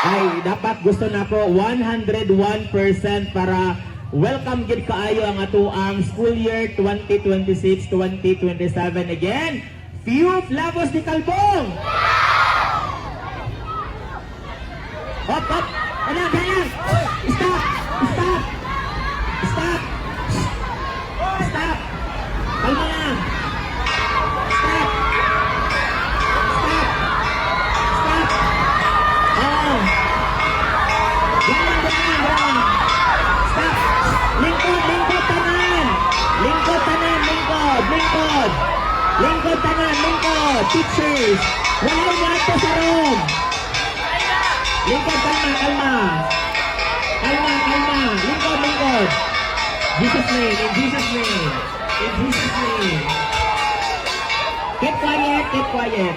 ay dapat gusto na ko 101% para welcome gid kaayo ang atuang school year 2026-2027. Again, few Flavos di Calbong! Hop, hop! Anak, anak! Stop! Stop! Stop! Stop! Kalma lang! Stop! Stop! Stop! Oh! Ganyan! Stop! Lingkod, lingkod, tanan! Lingkod, tanan, lingkod! Lingkod! Lingkod, tanan, lingkod! Teachers! Walang wato sa room! Lingkod, kalma, kalma! Kalma, kalma! Lingkod, lingkod! Jesus name, in Jesus name! In Jesus name! Keep quiet, keep quiet!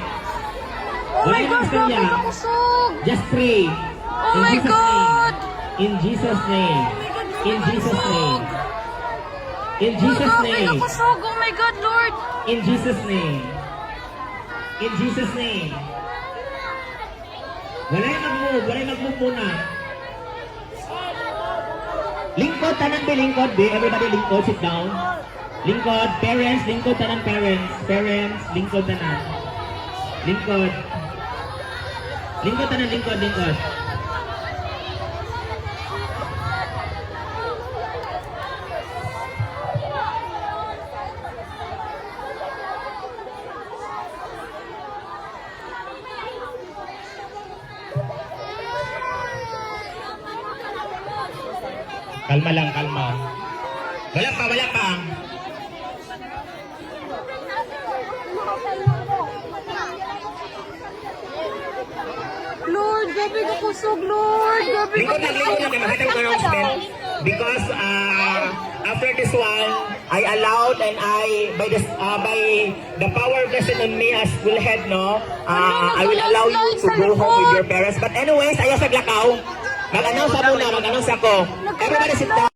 Oh my God, grabe niya. ka kusog! Just pray! Oh my God! In Jesus' name! In Jesus' name! In Oh, Jesus' grabe ka name! kusog! Oh my God, Lord! In Jesus' name! In Jesus' name! Walay mag-move muna. Lingkod, tanan be, lingkod be. Everybody lingkod, sit down. Lingkod, parents, lingkod, tanan parents. Parents, lingkod, tanan. Lingkod. Lingkod, tanan, lingkod, lingkod. Kalma lang, kalma. Wala pa, wala pa. Lord, grabe ka kusog, Lord! Grabe ka Lingkod lang, makita ko announcement. Because after this one, I allowed and by the power vested on me as school head, no, I will allow you to go home with your parents. But anyways, ayaw sa glakaw. Mag-announce ako na, mag-announce ako. Everybody sit down.